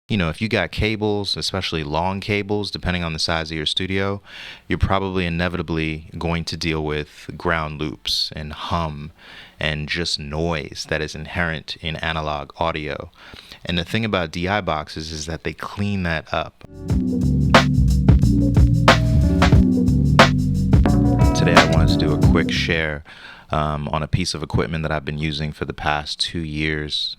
If you got cables, especially long cables, depending on the size of your studio, you're probably inevitably going to deal with ground loops and hum and just noise that is inherent in analog audio. And the thing about DI boxes is that they clean that up. Today I wanted to do a quick share on a piece of equipment that I've been using for the past 2 years,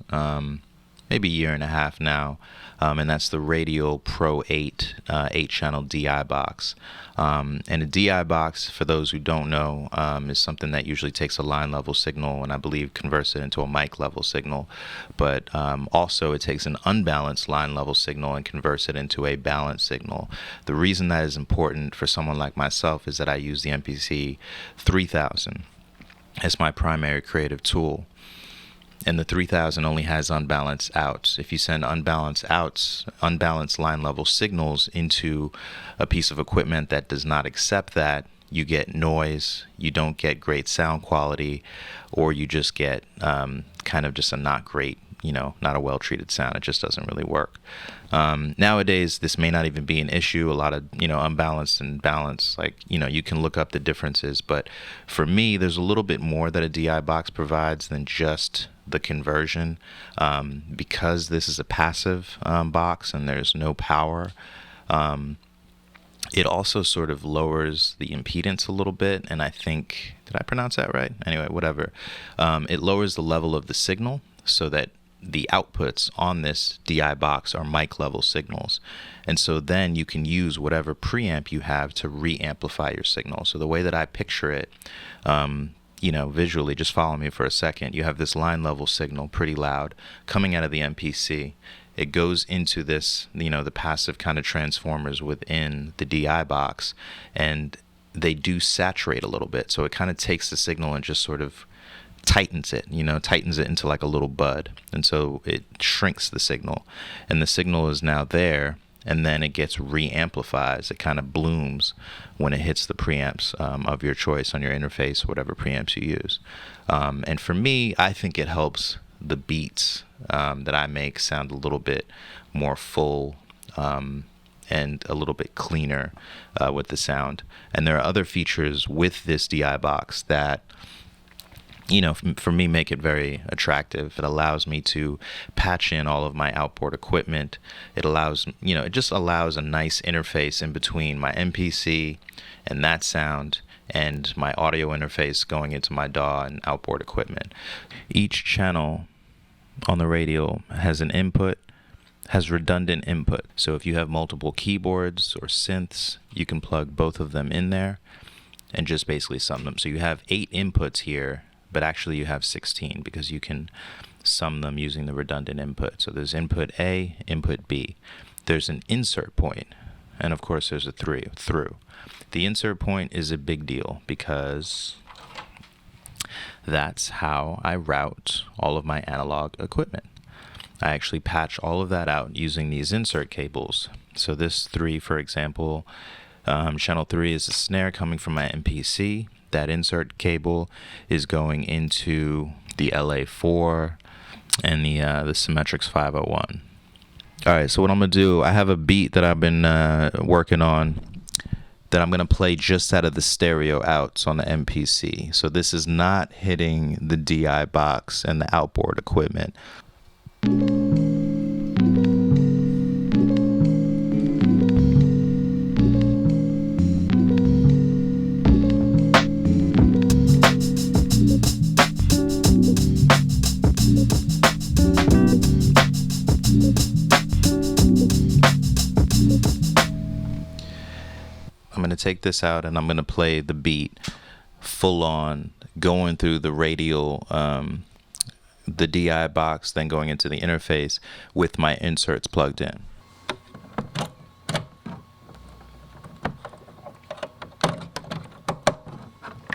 maybe a year and a half now, and that's the Radial Pro-D8 8-channel DI box. And a DI box, for those who don't know, is something that usually takes a line level signal and I believe converts it into a mic level signal, but also it takes an unbalanced line level signal and converts it into a balanced signal. The reason that is important for someone like myself is that I use the MPC 3000 as my primary creative tool. And the 3000 only has unbalanced outs. If you send unbalanced outs, unbalanced line level signals into a piece of equipment that does not accept that, you get noise, you don't get great sound quality, or you just get kind of just a not great, not a well-treated sound. It just doesn't really work. Nowadays, this may not even be an issue. A lot of, unbalanced and balanced, you can look up the differences. But for me, there's a little bit more that a DI box provides than just the conversion. Because this is a passive box and there's no power, it also sort of lowers the impedance a little bit. And I think, did I pronounce that right? Anyway, whatever. It lowers the level of the signal so that the outputs on this DI box are mic level signals. And so then you can use whatever preamp you have to re-amplify your signal. So the way that I picture it, visually, just follow me for a second. You have this line level signal, pretty loud, coming out of the MPC. It goes into this, the passive kind of transformers within the DI box, and they do saturate a little bit. So it kind of takes the signal and just sort of tightens it, tightens it into like a little bud. And so it shrinks the signal, and the signal is now there, and then it gets re-amplifies. It kind of blooms when it hits the preamps of your choice on your interface, whatever preamps you use. And for me, I think it helps the beats that I make sound a little bit more full and a little bit cleaner with the sound. And there are other features with this DI box that for me, make it very attractive. It allows me to patch in all of my outboard equipment. It allows, it just allows a nice interface in between my MPC and that sound and my audio interface going into my DAW and outboard equipment. Each channel on the Radial has an input, has redundant input. So if you have multiple keyboards or synths, you can plug both of them in there and just basically sum them. So you have 8 inputs here, but actually you have 16 because you can sum them using the redundant input. So there's input A, input B. There's an insert point, and of course there's a through. The insert point is a big deal because that's how I route all of my analog equipment. I actually patch all of that out using these insert cables. So this 3, for example, channel 3 is a snare coming from my MPC. That insert cable is going into the LA4 and the Symmetrix 501. All right, so what I'm going to do, I have a beat that I've been working on that I'm going to play just out of the stereo outs on the MPC. So this is not hitting the DI box and the outboard equipment. I'm going to take this out and I'm going to play the beat full on, going through the Radial, the DI box, then going into the interface with my inserts plugged in.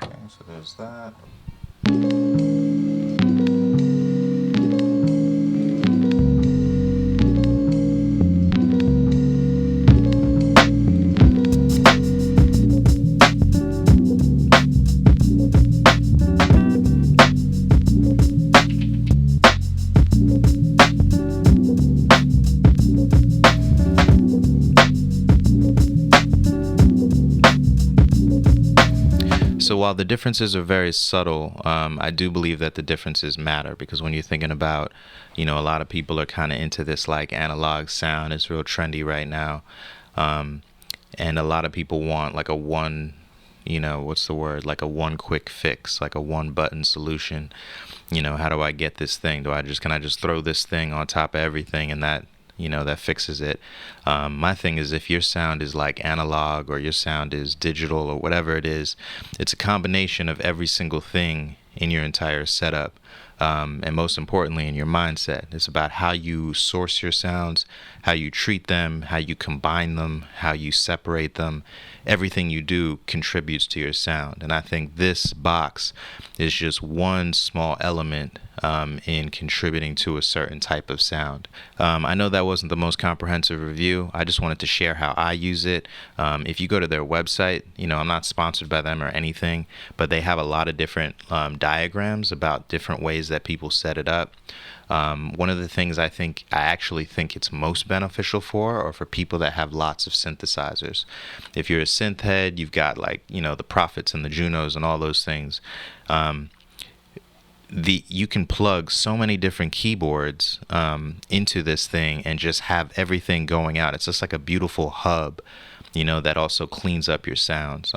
Okay, so there's that. so while the differences are very subtle, I do believe that the differences matter, because when you're thinking about, a lot of people are kind of into this like analog sound. It's real trendy right now. And a lot of people want like a one, what's the word? Like a one quick fix, like a one button solution. How do I get this thing? Can I just throw this thing on top of everything and that fixes it? My thing is, if your sound is like analog or your sound is digital or whatever it is, it's a combination of every single thing in your entire setup. And most importantly, in your mindset. It's about how you source your sounds, how you treat them, how you combine them, how you separate them. Everything you do contributes to your sound. And I think this box is just one small element in contributing to a certain type of sound. I know that wasn't the most comprehensive review. I just wanted to share how I use it. If you go to their website, I'm not sponsored by them or anything, but they have a lot of different diagrams about different ways that people set it up. One of the things I actually think it's most beneficial for are for people that have lots of synthesizers. If you're a synth head, you've got like, the Prophets and the Junos and all those things. You can plug so many different keyboards into this thing and just have everything going out. It's just like a beautiful hub, that also cleans up your sounds.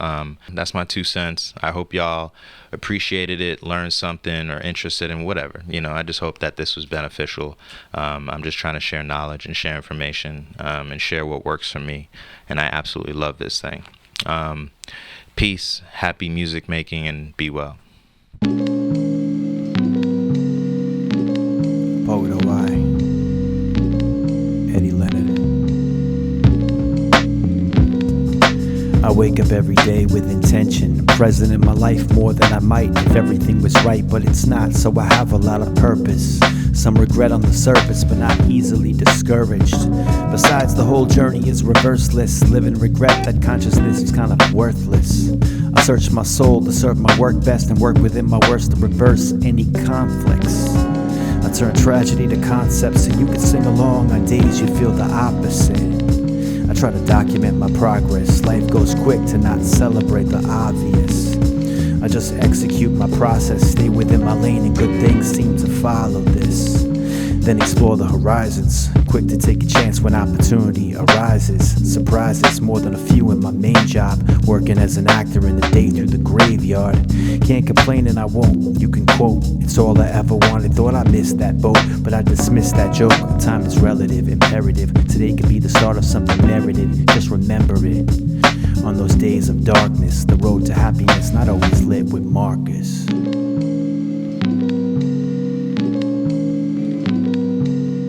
That's my 2 cents. I hope y'all appreciated it, learned something, or interested in whatever. I just hope that this was beneficial. I'm just trying to share knowledge and share information and share what works for me. And I absolutely love this thing. Peace, happy music making, and be well. Poet O.I. Eddie Leonard. I wake up every day with intention, present in my life more than I might if everything was right, but it's not, so I have a lot of purpose. Some regret on the surface, but not easily discouraged. Besides, the whole journey is reverseless. Live in regret that consciousness is kind of worthless. I search my soul to serve my work best and work within my worst to reverse any conflicts. I turn tragedy to concepts so you can sing along on days you feel the opposite. I try to document my progress. Life goes quick to not celebrate the obvious. I just execute my process, stay within my lane, and good things seem to follow this. Then explore the horizons, quick to take a chance when opportunity arises. Surprises more than a few in my main job, working as an actor in the day through the graveyard. Can't complain and I won't, you can quote, it's all I ever wanted, thought I missed that boat, but I dismissed that joke. Time is relative, imperative, today could be the start of something merited, just remember it. On those days of darkness, the road to happiness not always lit with markers.